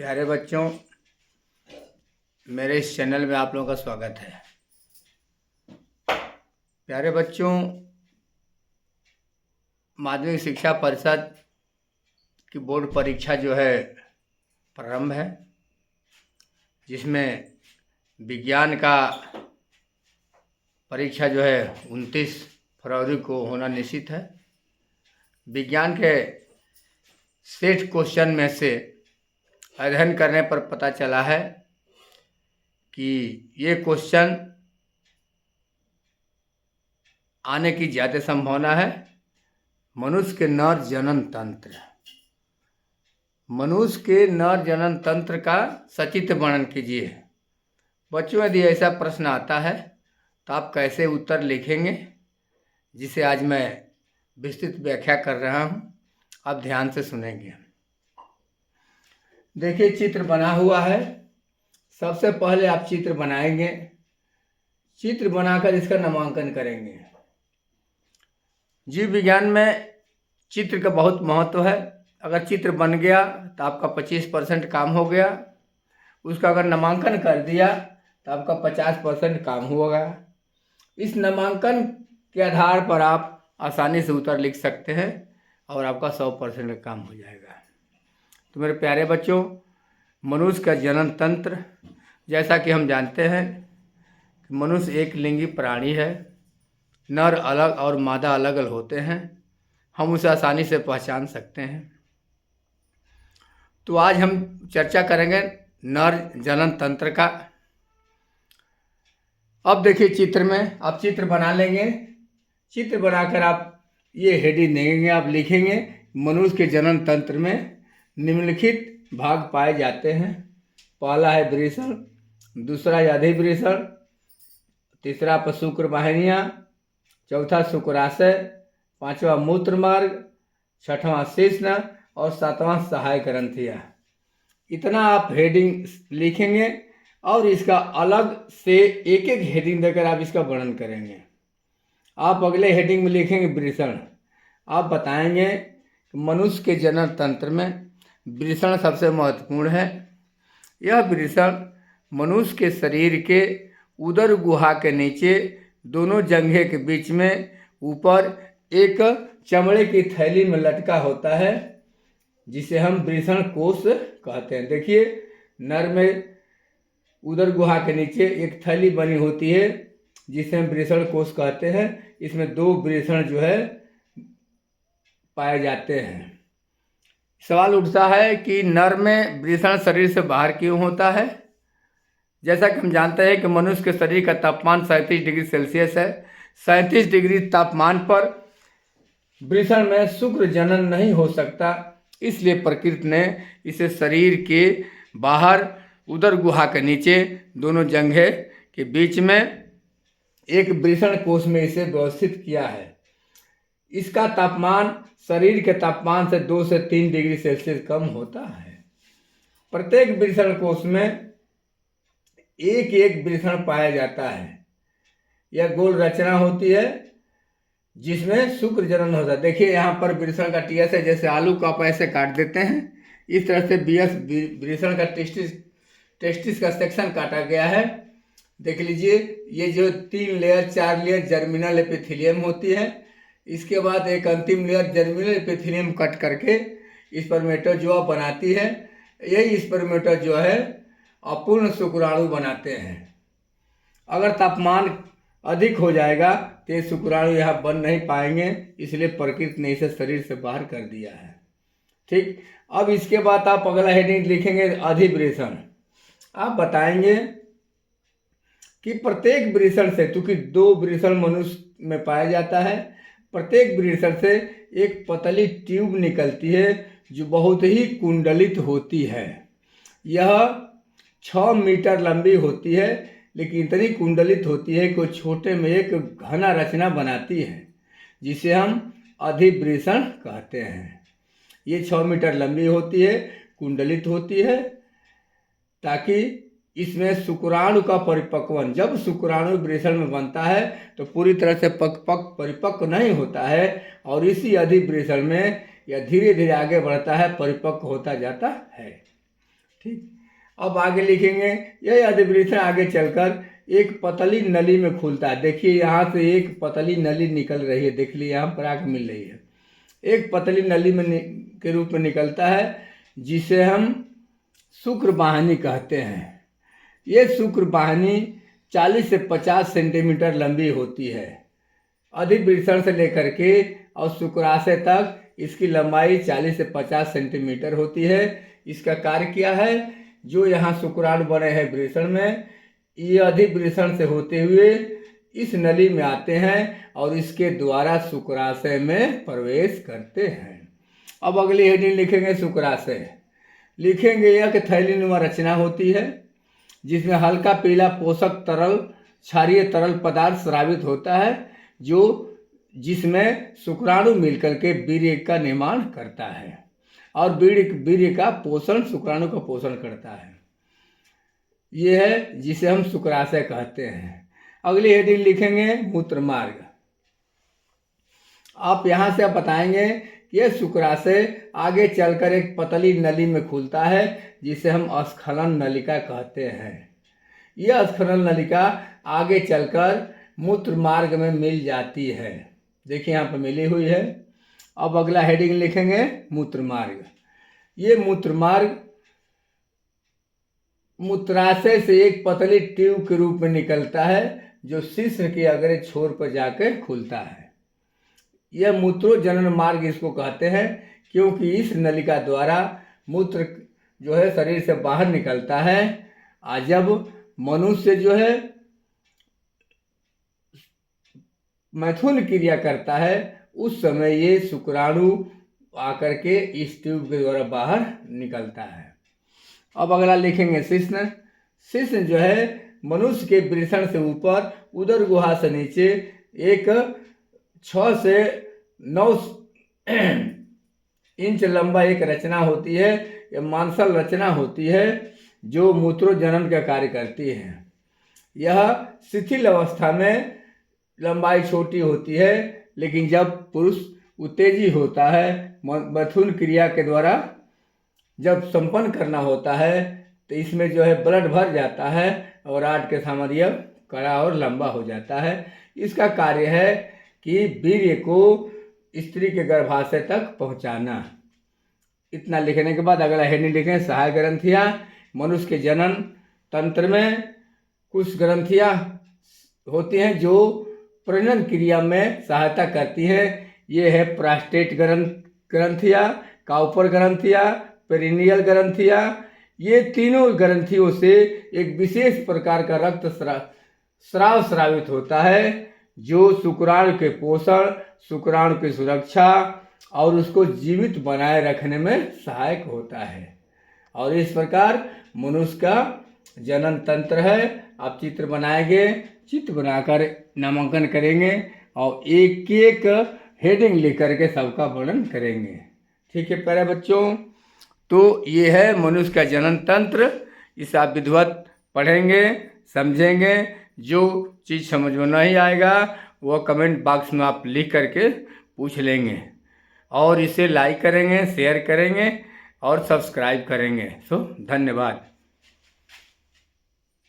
प्यारे बच्चों, मेरे इस चैनल में आप लोगों का स्वागत है। प्यारे बच्चों, माध्यमिक शिक्षा परिषद की बोर्ड परीक्षा जो है प्रारंभ है, जिसमें विज्ञान का परीक्षा जो है 29 फरवरी को होना निश्चित है। विज्ञान के सेट क्वेश्चन में से अध्ययन करने पर पता चला है कि ये क्वेश्चन आने की ज़्यादा संभावना है। मनुष्य के नर जनन तंत्र, मनुष्य के नर जनन तंत्र का सचित्र वर्णन कीजिए। बच्चों, यदि ऐसा प्रश्न आता है तो आप कैसे उत्तर लिखेंगे, जिसे आज मैं विस्तृत व्याख्या कर रहा हूँ। आप ध्यान से सुनेंगे। देखिए, चित्र बना हुआ है। सबसे पहले आप चित्र बनाएंगे। चित्र बनाकर इसका नामांकन करेंगे। जीव विज्ञान में चित्र का बहुत महत्व है। अगर चित्र बन गया तो आपका 25% काम हो गया। उसका अगर नामांकन कर दिया तो आपका 50% काम होगा। इस नामांकन के आधार पर आप आसानी से उत्तर लिख सकते हैं और आपका 100% का काम हो जाएगा। तो मेरे प्यारे बच्चों, मनुष्य का जनन तंत्र, जैसा कि हम जानते हैं कि मनुष्य एक लिंगी प्राणी है। नर अलग और मादा अलग अलग होते हैं। हम उसे आसानी से पहचान सकते हैं। तो आज हम चर्चा करेंगे नर जनन तंत्र का। अब देखिए, चित्र में आप चित्र बना लेंगे। चित्र बनाकर आप ये हेडिंग देंगे। आप लिखेंगे, मनुष्य के जनन तंत्र में निम्नलिखित भाग पाए जाते हैं। पहला है वृषण, दूसरा है अधिवृषण, तीसरा पर शुक्र वाहिनियाँ, चौथा शुक्राशय, पांचवा मूत्र मार्ग, छठवां शिश्न और सातवां सहायक ग्रंथियाँ। इतना आप हेडिंग लिखेंगे और इसका अलग से एक एक हेडिंग देकर आप इसका वर्णन करेंगे। आप अगले हेडिंग में लिखेंगे वृषण। आप बताएंगे कि मनुष्य के जनन तंत्र में वृषण सबसे महत्वपूर्ण है। यह वृषण मनुष्य के शरीर के उदर गुहा के नीचे दोनों जंघे के बीच में ऊपर एक चमड़े की थैली में लटका होता है, जिसे हम वृषण कोश कहते हैं। देखिए, नर में उदर गुहा के नीचे एक थैली बनी होती है, जिसे हम वृषण कोश कहते हैं। इसमें 2 वृषण जो है पाए जाते हैं। सवाल उठता है कि नर में वृषण शरीर से बाहर क्यों होता है। जैसा कि हम जानते हैं कि मनुष्य के शरीर का तापमान 37 डिग्री सेल्सियस है। 37 डिग्री तापमान पर वृषण में शुक्र जनन नहीं हो सकता। इसलिए प्रकृति ने इसे शरीर के बाहर उदर गुहा के नीचे दोनों जंघे के बीच में एक वृषण कोश में इसे व्यवस्थित किया है। इसका तापमान शरीर के तापमान से 2 से 3 डिग्री सेल्सियस कम होता है। प्रत्येक वृषण कोश में एक एक वृषण पाया जाता है। यह गोल रचना होती है जिसमें शुक्र जनन होता है। देखिए, यहाँ पर वृषण का टीएस है। जैसे आलू को आप ऐसे काट देते हैं, इस तरह से वृषण का टेस्टिस का सेक्शन काटा गया है। देख लीजिए, ये जो 3 लेयर 4 लेयर जर्मिनल एपिथेलियम होती है। इसके बाद एक अंतिम लेयर जर्मिनल एपिथेलियम कट करके स्पर्मेटोजोआ बनाती है। यही स्पर्मेटोजोआ है अपूर्ण शुक्राणु बनाते हैं। अगर तापमान अधिक हो जाएगा तो ये शुक्राणु यहाँ बन नहीं पाएंगे, इसलिए प्रकृति ने इसे शरीर से बाहर कर दिया है। ठीक, अब इसके बाद आप अगला हेडिंग लिखेंगे अधिवृषण। आप बताएंगे कि प्रत्येक वृषण से, क्योंकि 2 वृषण मनुष्य में पाया जाता है, प्रत्येक वृषण से एक पतली ट्यूब निकलती है जो बहुत ही कुंडलित होती है। यह 6 मीटर लंबी होती है, लेकिन इतनी कुंडलित होती है कि छोटे में एक घना रचना बनाती है, जिसे हम अधिवृषण कहते हैं। ये 6 मीटर लंबी होती है, कुंडलित होती है, ताकि इसमें शुक्राणु का परिपक्वन, जब शुक्राणु वृषण में बनता है तो पूरी तरह से परिपक्व नहीं होता है, और इसी अधिवृषण में यह धीरे धीरे आगे बढ़ता है, परिपक्व होता जाता है। ठीक। अब आगे लिखेंगे यह अधिवृषण आगे चलकर एक पतली नली में खुलता है। देखिए यहाँ से एक पतली नली निकल रही है, देख लीजिए यहाँ पर आके मिल रही है। एक पतली नली में के रूप में निकलता है जिसे हम शुक्र वाहिनी कहते हैं। ये शुक्र वाहिनी 40 से 50 सेंटीमीटर लंबी होती है। अधिवृषण से लेकर के और शुक्राशय तक इसकी लंबाई 40 से 50 सेंटीमीटर होती है। इसका कार्य क्या है, जो यहाँ शुक्राणु बने हैं वृषण में, ये अधिवृषण से होते हुए इस नली में आते हैं और इसके द्वारा शुक्राशय में प्रवेश करते हैं। अब अगली हेडिंग लिखेंगे शुक्राशय। लिखेंगे यह कि थैलीनुमा रचना होती है जिसमें हल्का पीला पोषक तरल क्षारीय तरल पदार्थ स्रावित होता है, जिसमें शुक्राणु मिलकर के वीर्य का निर्माण करता है और वीर्य का पोषण, शुक्राणु का पोषण करता है। यह है जिसे हम शुक्राशय कहते हैं। अगली हेडिंग लिखेंगे मूत्र मार्ग। आप यहाँ से बताएंगे कि यह शुक्राशय आगे चलकर एक पतली नली में खुलता है जिसे हम स्खलन नलिका कहते हैं। यह स्खलन नलिका आगे चलकर मूत्र मार्ग में मिल जाती है। देखिए यहाँ पर मिली हुई है। अब अगला हेडिंग लिखेंगे मूत्र मार्ग। ये मूत्र मार्ग मूत्राशय से एक पतली ट्यूब के रूप में निकलता है जो शीर्ष के अगले छोर पर जाकर खुलता है। यह मूत्रोजनन मार्ग इसको कहते हैं क्योंकि इस नलिका द्वारा मूत्र जो है शरीर से बाहर निकलता है। जब मनुष्य जो है मैथुन क्रिया करता है उस समय ये शुक्राणु आकर के इस ट्यूब के द्वारा बाहर निकलता है। अब अगला लिखेंगे शिश्न। शिश्न जो है मनुष्य के वृषण से ऊपर उदर गुहा से नीचे एक 6 से 9 इंच लंबा एक रचना होती है। यह मांसल रचना होती है जो मूत्रोजनन का कार्य करती है। यह शिथिल अवस्था में लंबाई छोटी होती है, लेकिन जब पुरुष उत्तेजी होता है, मैथुन क्रिया के द्वारा जब संपन्न करना होता है तो इसमें जो है ब्लड भर जाता है और आठ के सामर्थ्य कड़ा और लंबा हो जाता है। इसका कार्य है कि वीर्य को स्त्री के गर्भाशय तक पहुंचाना। इतना लिखने के बाद अगला हेडिंग लिखें सहायक ग्रंथियाँ। मनुष्य के जनन तंत्र में कुछ ग्रंथियाँ होती हैं जो प्रजनन क्रिया में सहायता करती हैं। ये है प्रोस्टेट ग्रंथियाँ, काउपर ग्रंथियाँ, पेरिनियल ग्रंथियाँ। ये तीनों ग्रंथियों से एक विशेष प्रकार का रक्त स्राव स्रावित होता है जो शुक्राणु के पोषण, शुक्राणु की सुरक्षा और उसको जीवित बनाए रखने में सहायक होता है। और इस प्रकार मनुष्य का जनन तंत्र है। आप चित्र बनाएंगे, चित्र बनाकर नामांकन करेंगे और एक एक हेडिंग लिख करके सबका वर्णन करेंगे। ठीक है प्यारे बच्चों, तो ये है मनुष्य का जनन तंत्र। इसे आप विधिवत पढ़ेंगे, समझेंगे। जो चीज़ समझ में नहीं आएगा वो कमेंट बॉक्स में आप लिख करके पूछ लेंगे और इसे लाइक करेंगे, शेयर करेंगे और सब्सक्राइब करेंगे। धन्यवाद।